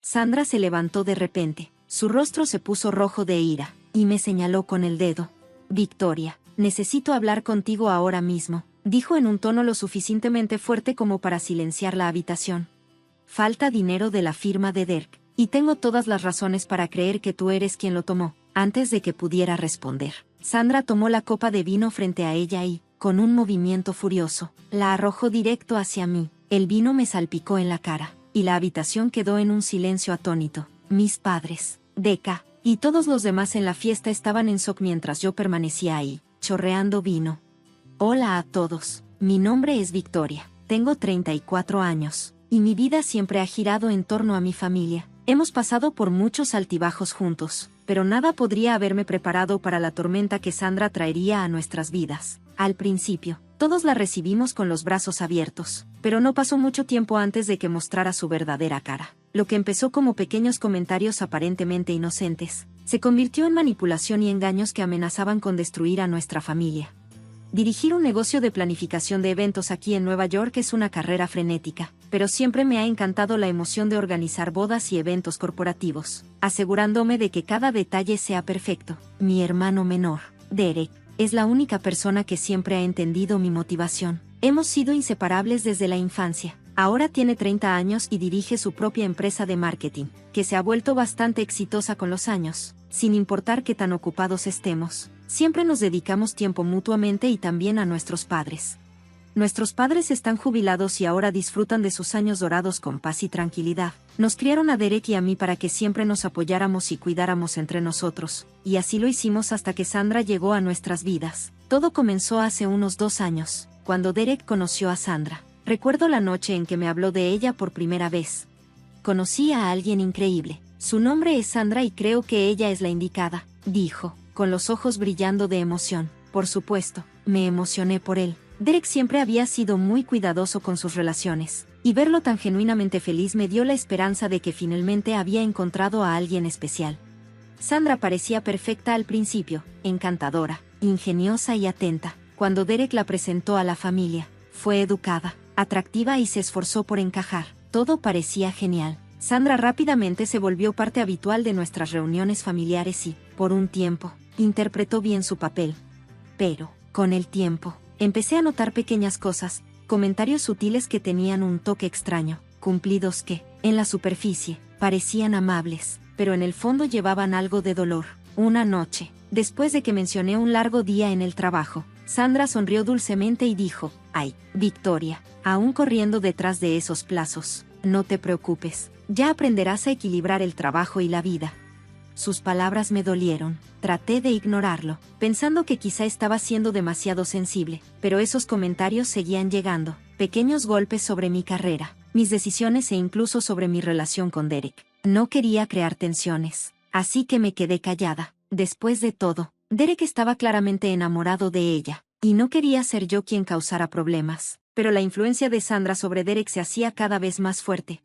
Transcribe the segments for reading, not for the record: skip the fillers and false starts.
Sandra se levantó de repente. Su rostro se puso rojo de ira, y me señaló con el dedo. Victoria, necesito hablar contigo ahora mismo, dijo en un tono lo suficientemente fuerte como para silenciar la habitación. Falta dinero de la firma de Derek, y tengo todas las razones para creer que tú eres quien lo tomó. Antes de que pudiera responder, Sandra tomó la copa de vino frente a ella y, con un movimiento furioso, la arrojó directo hacia mí. El vino me salpicó en la cara, y la habitación quedó en un silencio atónito. Mis padres, Decca, y todos los demás en la fiesta estaban en shock mientras yo permanecía ahí, chorreando vino. Hola a todos, mi nombre es Victoria, tengo 34 años, y mi vida siempre ha girado en torno a mi familia. Hemos pasado por muchos altibajos juntos, pero nada podría haberme preparado para la tormenta que Sandra traería a nuestras vidas. Al principio, todos la recibimos con los brazos abiertos, pero no pasó mucho tiempo antes de que mostrara su verdadera cara. Lo que empezó como pequeños comentarios aparentemente inocentes, se convirtió en manipulación y engaños que amenazaban con destruir a nuestra familia. Dirigir un negocio de planificación de eventos aquí en Nueva York es una carrera frenética, pero siempre me ha encantado la emoción de organizar bodas y eventos corporativos, asegurándome de que cada detalle sea perfecto. Mi hermano menor, Derek, es la única persona que siempre ha entendido mi motivación. Hemos sido inseparables desde la infancia. Ahora tiene 30 años y dirige su propia empresa de marketing, que se ha vuelto bastante exitosa con los años. Sin importar qué tan ocupados estemos, siempre nos dedicamos tiempo mutuamente y también a nuestros padres. Nuestros padres están jubilados y ahora disfrutan de sus años dorados con paz y tranquilidad. Nos criaron a Derek y a mí para que siempre nos apoyáramos y cuidáramos entre nosotros, y así lo hicimos hasta que Sandra llegó a nuestras vidas. Todo comenzó hace unos 2 años, cuando Derek conoció a Sandra. Recuerdo la noche en que me habló de ella por primera vez. Conocí a alguien increíble. Su nombre es Sandra y creo que ella es la indicada, dijo, con los ojos brillando de emoción. Por supuesto, me emocioné por él. Derek siempre había sido muy cuidadoso con sus relaciones, y verlo tan genuinamente feliz me dio la esperanza de que finalmente había encontrado a alguien especial. Sandra parecía perfecta al principio, encantadora, ingeniosa y atenta. Cuando Derek la presentó a la familia, fue educada, atractiva y se esforzó por encajar. Todo parecía genial. Sandra rápidamente se volvió parte habitual de nuestras reuniones familiares y, por un tiempo, interpretó bien su papel. Pero, con el tiempo, empecé a notar pequeñas cosas, comentarios sutiles que tenían un toque extraño, cumplidos que, en la superficie, parecían amables, pero en el fondo llevaban algo de dolor. Una noche, después de que mencioné un largo día en el trabajo, Sandra sonrió dulcemente y dijo, «Ay, Victoria, aún corriendo detrás de esos plazos, no te preocupes, ya aprenderás a equilibrar el trabajo y la vida». Sus palabras me dolieron. Traté de ignorarlo, pensando que quizá estaba siendo demasiado sensible, pero esos comentarios seguían llegando, pequeños golpes sobre mi carrera, mis decisiones e incluso sobre mi relación con Derek. No quería crear tensiones, así que me quedé callada. Después de todo, Derek estaba claramente enamorado de ella, y no quería ser yo quien causara problemas, pero la influencia de Sandra sobre Derek se hacía cada vez más fuerte.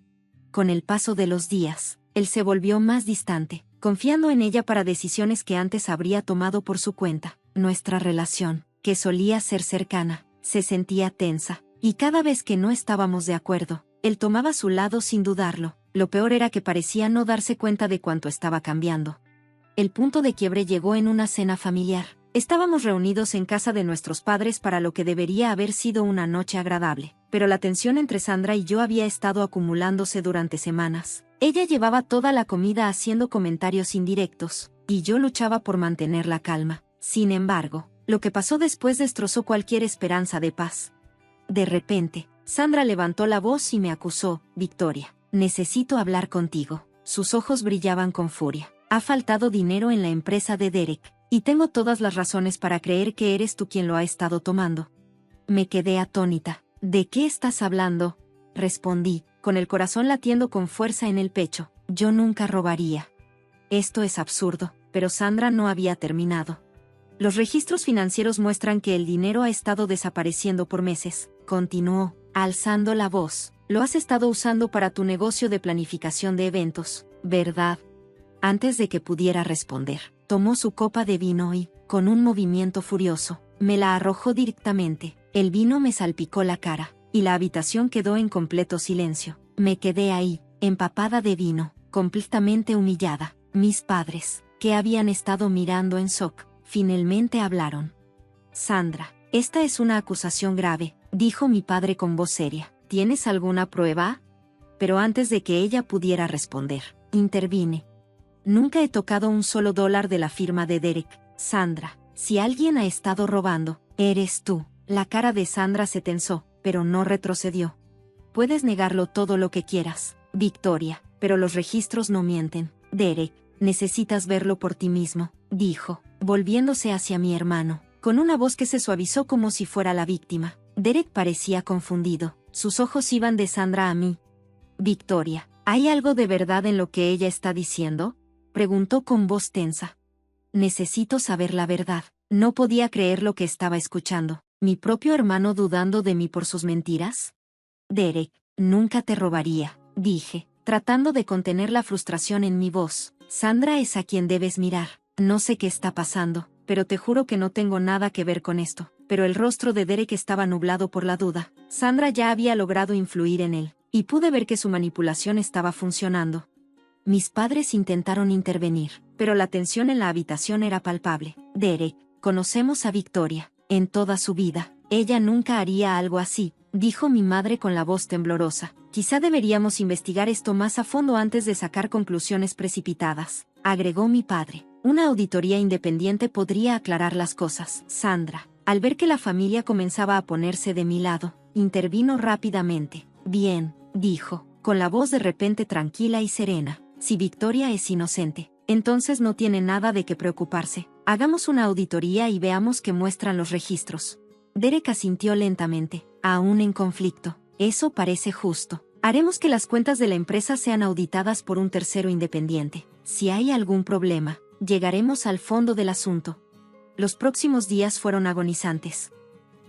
Con el paso de los días, él se volvió más distante, confiando en ella para decisiones que antes habría tomado por su cuenta. Nuestra relación, que solía ser cercana, se sentía tensa, y cada vez que no estábamos de acuerdo, él tomaba su lado sin dudarlo. Lo peor era que parecía no darse cuenta de cuánto estaba cambiando. El punto de quiebre llegó en una cena familiar. Estábamos reunidos en casa de nuestros padres para lo que debería haber sido una noche agradable, pero la tensión entre Sandra y yo había estado acumulándose durante semanas. Ella llevaba toda la comida haciendo comentarios indirectos, y yo luchaba por mantener la calma. Sin embargo, lo que pasó después destrozó cualquier esperanza de paz. De repente, Sandra levantó la voz y me acusó, «Victoria, necesito hablar contigo». Sus ojos brillaban con furia. «Ha faltado dinero en la empresa de Derek, y tengo todas las razones para creer que eres tú quien lo ha estado tomando». Me quedé atónita. «¿De qué estás hablando?», respondí, con el corazón latiendo con fuerza en el pecho. «Yo nunca robaría». Esto es absurdo, pero Sandra no había terminado. «Los registros financieros muestran que el dinero ha estado desapareciendo por meses», continuó, alzando la voz. «Lo has estado usando para tu negocio de planificación de eventos, ¿verdad?». Antes de que pudiera responder, tomó su copa de vino y, con un movimiento furioso, me la arrojó directamente. El vino me salpicó la cara, y la habitación quedó en completo silencio. Me quedé ahí, empapada de vino, completamente humillada. Mis padres, que habían estado mirando en shock, finalmente hablaron. Sandra, esta es una acusación grave, dijo mi padre con voz seria. ¿Tienes alguna prueba? Pero antes de que ella pudiera responder, intervine. Nunca he tocado un solo dólar de la firma de Derek. Sandra, si alguien ha estado robando, eres tú. La cara de Sandra se tensó, pero no retrocedió. Puedes negarlo todo lo que quieras, Victoria, pero los registros no mienten. Derek, necesitas verlo por ti mismo, dijo, volviéndose hacia mi hermano, con una voz que se suavizó como si fuera la víctima. Derek parecía confundido, sus ojos iban de Sandra a mí. Victoria, ¿hay algo de verdad en lo que ella está diciendo? Preguntó con voz tensa. Necesito saber la verdad. No podía creer lo que estaba escuchando. ¿Mi propio hermano dudando de mí por sus mentiras? Derek, nunca te robaría, dije, tratando de contener la frustración en mi voz. Sandra es a quien debes mirar. No sé qué está pasando, pero te juro que no tengo nada que ver con esto. Pero el rostro de Derek estaba nublado por la duda. Sandra ya había logrado influir en él, y pude ver que su manipulación estaba funcionando. Mis padres intentaron intervenir, pero la tensión en la habitación era palpable. Derek, conocemos a Victoria. En toda su vida, ella nunca haría algo así, dijo mi madre con la voz temblorosa. Quizá deberíamos investigar esto más a fondo antes de sacar conclusiones precipitadas, agregó mi padre. Una auditoría independiente podría aclarar las cosas. Sandra, al ver que la familia comenzaba a ponerse de mi lado, intervino rápidamente. Bien, dijo, con la voz de repente tranquila y serena. Si Victoria es inocente, entonces no tiene nada de qué preocuparse. Hagamos una auditoría y veamos qué muestran los registros. Derek asintió lentamente, aún en conflicto. Eso parece justo. Haremos que las cuentas de la empresa sean auditadas por un tercero independiente. Si hay algún problema, llegaremos al fondo del asunto. Los próximos días fueron agonizantes.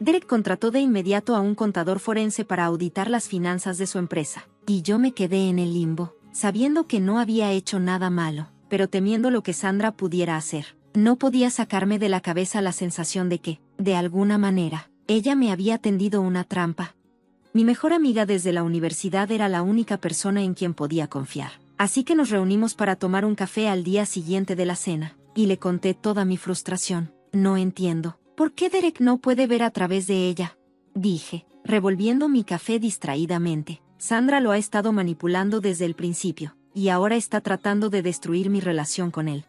Derek contrató de inmediato a un contador forense para auditar las finanzas de su empresa, y yo me quedé en el limbo, sabiendo que no había hecho nada malo, pero temiendo lo que Sandra pudiera hacer. No podía sacarme de la cabeza la sensación de que, de alguna manera, ella me había tendido una trampa. Mi mejor amiga desde la universidad era la única persona en quien podía confiar. Así que nos reunimos para tomar un café al día siguiente de la cena, y le conté toda mi frustración. No entiendo, ¿por qué Derek no puede ver a través de ella? Dije, revolviendo mi café distraídamente. Sandra lo ha estado manipulando desde el principio, y ahora está tratando de destruir mi relación con él.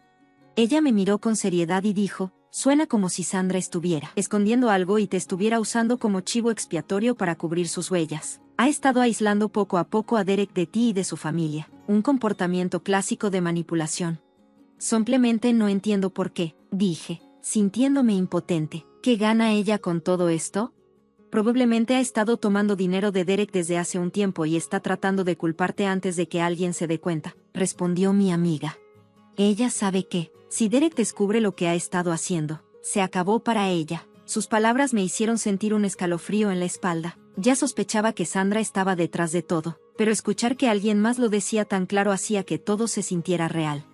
Ella me miró con seriedad y dijo, suena como si Sandra estuviera escondiendo algo y te estuviera usando como chivo expiatorio para cubrir sus huellas. Ha estado aislando poco a poco a Derek de ti y de su familia, un comportamiento clásico de manipulación. Simplemente no entiendo por qué, dije, sintiéndome impotente. ¿Qué gana ella con todo esto? Probablemente ha estado tomando dinero de Derek desde hace un tiempo y está tratando de culparte antes de que alguien se dé cuenta, respondió mi amiga. Ella sabe que, si Derek descubre lo que ha estado haciendo, se acabó para ella. Sus palabras me hicieron sentir un escalofrío en la espalda. Ya sospechaba que Sandra estaba detrás de todo, pero escuchar que alguien más lo decía tan claro hacía que todo se sintiera real.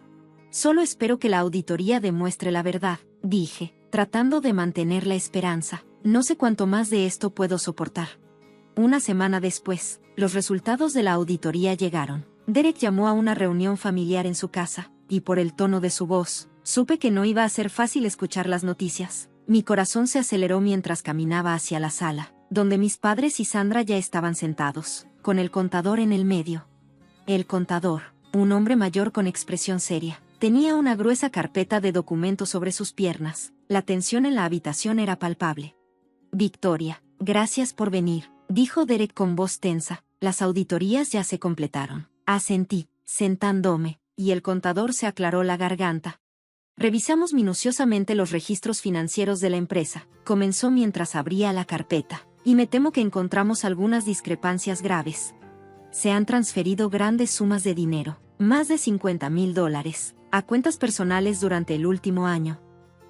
Solo espero que la auditoría demuestre la verdad, dije, tratando de mantener la esperanza. No sé cuánto más de esto puedo soportar. Una semana después, los resultados de la auditoría llegaron. Derek llamó a una reunión familiar en su casa, y por el tono de su voz, supe que no iba a ser fácil escuchar las noticias. Mi corazón se aceleró mientras caminaba hacia la sala, donde mis padres y Sandra ya estaban sentados, con el contador en el medio. El contador, un hombre mayor con expresión seria, tenía una gruesa carpeta de documentos sobre sus piernas. La tensión en la habitación era palpable. Victoria, gracias por venir, dijo Derek con voz tensa. Las auditorías ya se completaron. Asentí, sentándome, y el contador se aclaró la garganta. Revisamos minuciosamente los registros financieros de la empresa, comenzó mientras abría la carpeta, y me temo que encontramos algunas discrepancias graves. Se han transferido grandes sumas de dinero, más de $50,000, a cuentas personales durante el último año.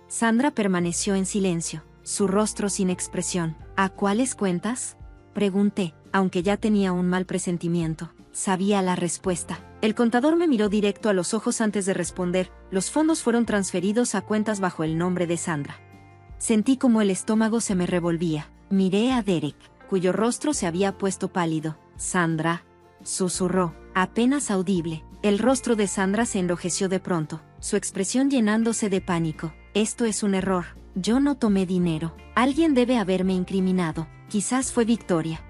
Sandra permaneció en silencio, su rostro sin expresión. ¿A cuáles cuentas?, pregunté, aunque ya tenía un mal presentimiento. Sabía la respuesta. El contador me miró directo a los ojos antes de responder. Los fondos fueron transferidos a cuentas bajo el nombre de Sandra. Sentí como el estómago se me revolvía. Miré a Derek, cuyo rostro se había puesto pálido. Sandra, susurró, apenas audible. El rostro de Sandra se enrojeció de pronto, su expresión llenándose de pánico. Esto es un error. Yo no tomé dinero. Alguien debe haberme incriminado. Quizás fue Victoria.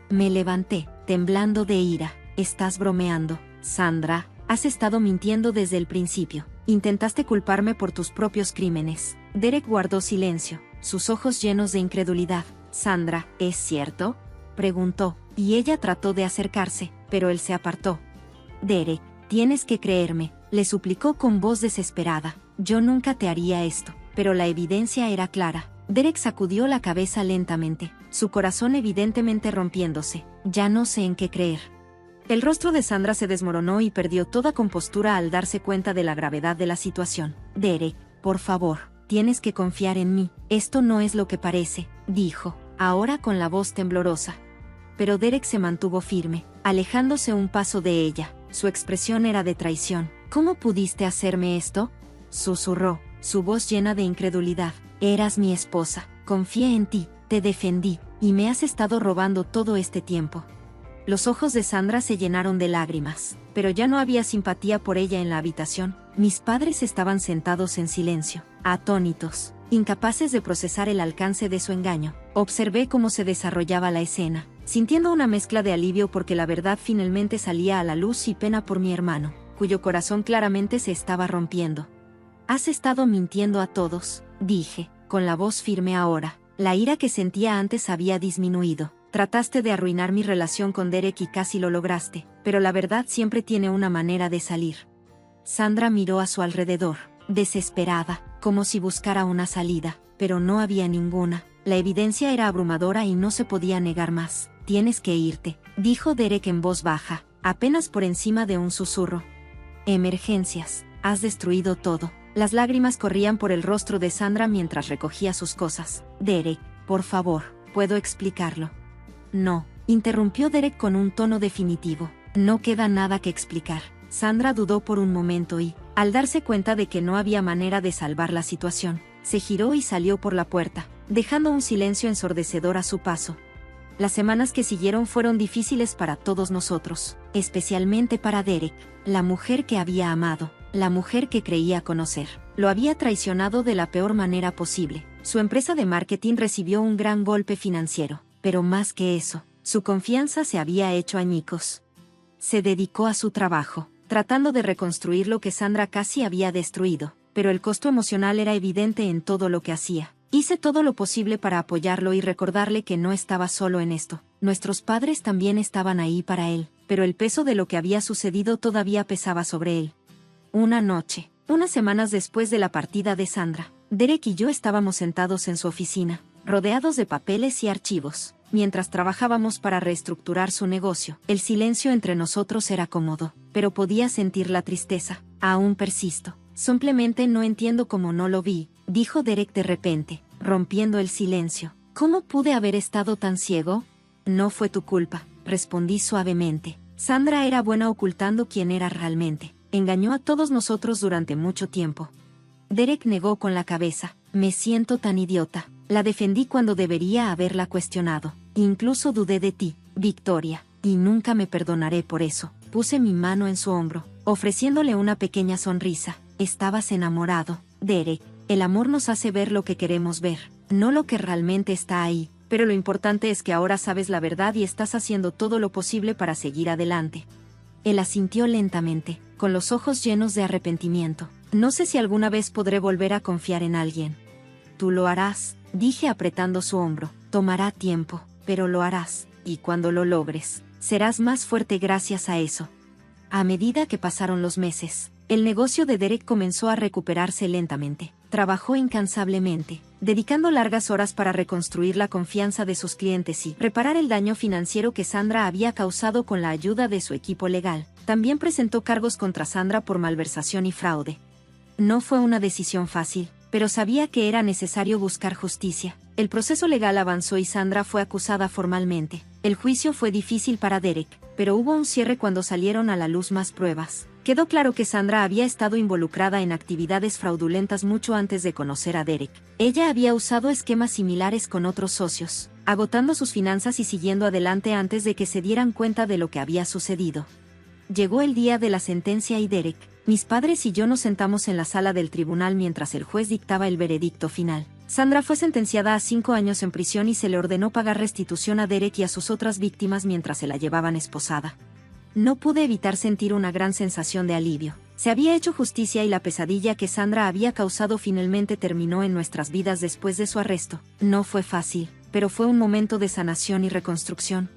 Me levanté, temblando de ira. Estás bromeando, Sandra. Has estado mintiendo desde el principio. Intentaste culparme por tus propios crímenes. Derek guardó silencio, sus ojos llenos de incredulidad. Sandra, ¿es cierto?, preguntó, y ella trató de acercarse, pero él se apartó. Derek, tienes que creerme, le suplicó con voz desesperada. Yo nunca te haría esto, pero la evidencia era clara. Derek sacudió la cabeza lentamente, su corazón evidentemente rompiéndose. Ya no sé en qué creer. El rostro de Sandra se desmoronó y perdió toda compostura al darse cuenta de la gravedad de la situación. Derek, por favor, tienes que confiar en mí. Esto no es lo que parece, dijo, ahora con la voz temblorosa. Pero Derek se mantuvo firme, alejándose un paso de ella. Su expresión era de traición. ¿Cómo pudiste hacerme esto?, susurró, su voz llena de incredulidad. Eras mi esposa, confié en ti, te defendí, y me has estado robando todo este tiempo. Los ojos de Sandra se llenaron de lágrimas, pero ya no había simpatía por ella en la habitación. Mis padres estaban sentados en silencio, atónitos, incapaces de procesar el alcance de su engaño. Observé cómo se desarrollaba la escena, sintiendo una mezcla de alivio porque la verdad finalmente salía a la luz y pena por mi hermano, cuyo corazón claramente se estaba rompiendo. Has estado mintiendo a todos, dije, con la voz firme ahora. La ira que sentía antes había disminuido. Trataste de arruinar mi relación con Derek y casi lo lograste, pero la verdad siempre tiene una manera de salir. Sandra miró a su alrededor, desesperada, como si buscara una salida, pero no había ninguna. La evidencia era abrumadora y no se podía negar más. Tienes que irte, dijo Derek en voz baja, apenas por encima de un susurro. Emergencias, has destruido todo. Las lágrimas corrían por el rostro de Sandra mientras recogía sus cosas. Derek, por favor, ¿puedo explicarlo? No, interrumpió Derek con un tono definitivo. No queda nada que explicar. Sandra dudó por un momento y, al darse cuenta de que no había manera de salvar la situación, se giró y salió por la puerta, dejando un silencio ensordecedor a su paso. Las semanas que siguieron fueron difíciles para todos nosotros, especialmente para Derek, la mujer que había amado, la mujer que creía conocer. Lo había traicionado de la peor manera posible. Su empresa de marketing recibió un gran golpe financiero. Pero más que eso, su confianza se había hecho añicos. Se dedicó a su trabajo, tratando de reconstruir lo que Sandra casi había destruido, pero el costo emocional era evidente en todo lo que hacía. Hice todo lo posible para apoyarlo y recordarle que no estaba solo en esto. Nuestros padres también estaban ahí para él, pero el peso de lo que había sucedido todavía pesaba sobre él. Una noche, unas semanas después de la partida de Sandra, Derek y yo estábamos sentados en su oficina, rodeados de papeles y archivos, mientras trabajábamos para reestructurar su negocio. El silencio entre nosotros era cómodo, pero podía sentir la tristeza. Aún persisto. Simplemente no entiendo cómo no lo vi, dijo Derek de repente, rompiendo el silencio. ¿Cómo pude haber estado tan ciego? No fue tu culpa, respondí suavemente. Sandra era buena ocultando quién era realmente. Engañó a todos nosotros durante mucho tiempo. Derek negó con la cabeza. Me siento tan idiota. La defendí cuando debería haberla cuestionado. Incluso dudé de ti, Victoria, y nunca me perdonaré por eso. Puse mi mano en su hombro, ofreciéndole una pequeña sonrisa. Estabas enamorado, Derek. El amor nos hace ver lo que queremos ver, no lo que realmente está ahí. Pero lo importante es que ahora sabes la verdad y estás haciendo todo lo posible para seguir adelante. Él asintió lentamente, con los ojos llenos de arrepentimiento. No sé si alguna vez podré volver a confiar en alguien. Tú lo harás, dije apretando su hombro. Tomará tiempo, pero lo harás, y cuando lo logres, serás más fuerte gracias a eso. A medida que pasaron los meses, el negocio de Derek comenzó a recuperarse lentamente. Trabajó incansablemente, dedicando largas horas para reconstruir la confianza de sus clientes y reparar el daño financiero que Sandra había causado con la ayuda de su equipo legal. También presentó cargos contra Sandra por malversación y fraude. No fue una decisión fácil, pero sabía que era necesario buscar justicia. El proceso legal avanzó y Sandra fue acusada formalmente. El juicio fue difícil para Derek, pero hubo un cierre cuando salieron a la luz más pruebas. Quedó claro que Sandra había estado involucrada en actividades fraudulentas mucho antes de conocer a Derek. Ella había usado esquemas similares con otros socios, agotando sus finanzas y siguiendo adelante antes de que se dieran cuenta de lo que había sucedido. Llegó el día de la sentencia y Derek, mis padres y yo nos sentamos en la sala del tribunal mientras el juez dictaba el veredicto final. Sandra fue sentenciada a 5 años en prisión y se le ordenó pagar restitución a Derek y a sus otras víctimas mientras se la llevaban esposada. No pude evitar sentir una gran sensación de alivio. Se había hecho justicia y la pesadilla que Sandra había causado finalmente terminó en nuestras vidas después de su arresto. No fue fácil, pero fue un momento de sanación y reconstrucción.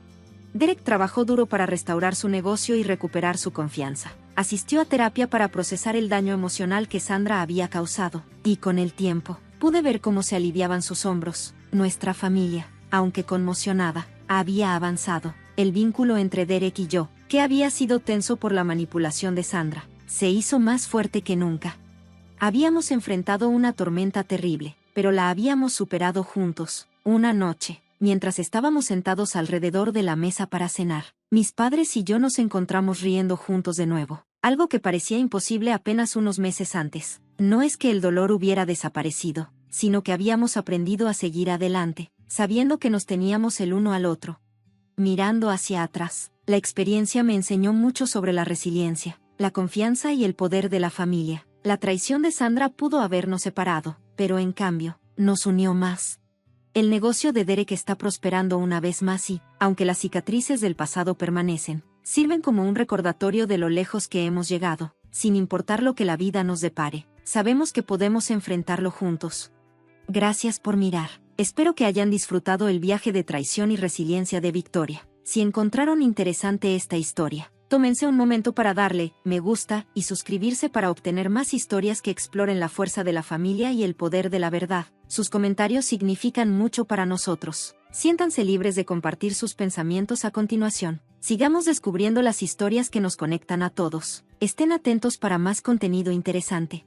Derek trabajó duro para restaurar su negocio y recuperar su confianza. Asistió a terapia para procesar el daño emocional que Sandra había causado, y con el tiempo, pude ver cómo se aliviaban sus hombros. Nuestra familia, aunque conmocionada, había avanzado. El vínculo entre Derek y yo, que había sido tenso por la manipulación de Sandra, se hizo más fuerte que nunca. Habíamos enfrentado una tormenta terrible, pero la habíamos superado juntos. Una noche, mientras estábamos sentados alrededor de la mesa para cenar, mis padres y yo nos encontramos riendo juntos de nuevo, algo que parecía imposible apenas unos meses antes. No es que el dolor hubiera desaparecido, sino que habíamos aprendido a seguir adelante, sabiendo que nos teníamos el uno al otro. Mirando hacia atrás, la experiencia me enseñó mucho sobre la resiliencia, la confianza y el poder de la familia. La traición de Sandra pudo habernos separado, pero en cambio, nos unió más. El negocio de Derek está prosperando una vez más y, aunque las cicatrices del pasado permanecen, sirven como un recordatorio de lo lejos que hemos llegado. Sin importar lo que la vida nos depare, sabemos que podemos enfrentarlo juntos. Gracias por mirar. Espero que hayan disfrutado el viaje de traición y resiliencia de Victoria. Si encontraron interesante esta historia, tómense un momento para darle me gusta y suscribirse para obtener más historias que exploren la fuerza de la familia y el poder de la verdad. Sus comentarios significan mucho para nosotros. Siéntanse libres de compartir sus pensamientos a continuación. Sigamos descubriendo las historias que nos conectan a todos. Estén atentos para más contenido interesante.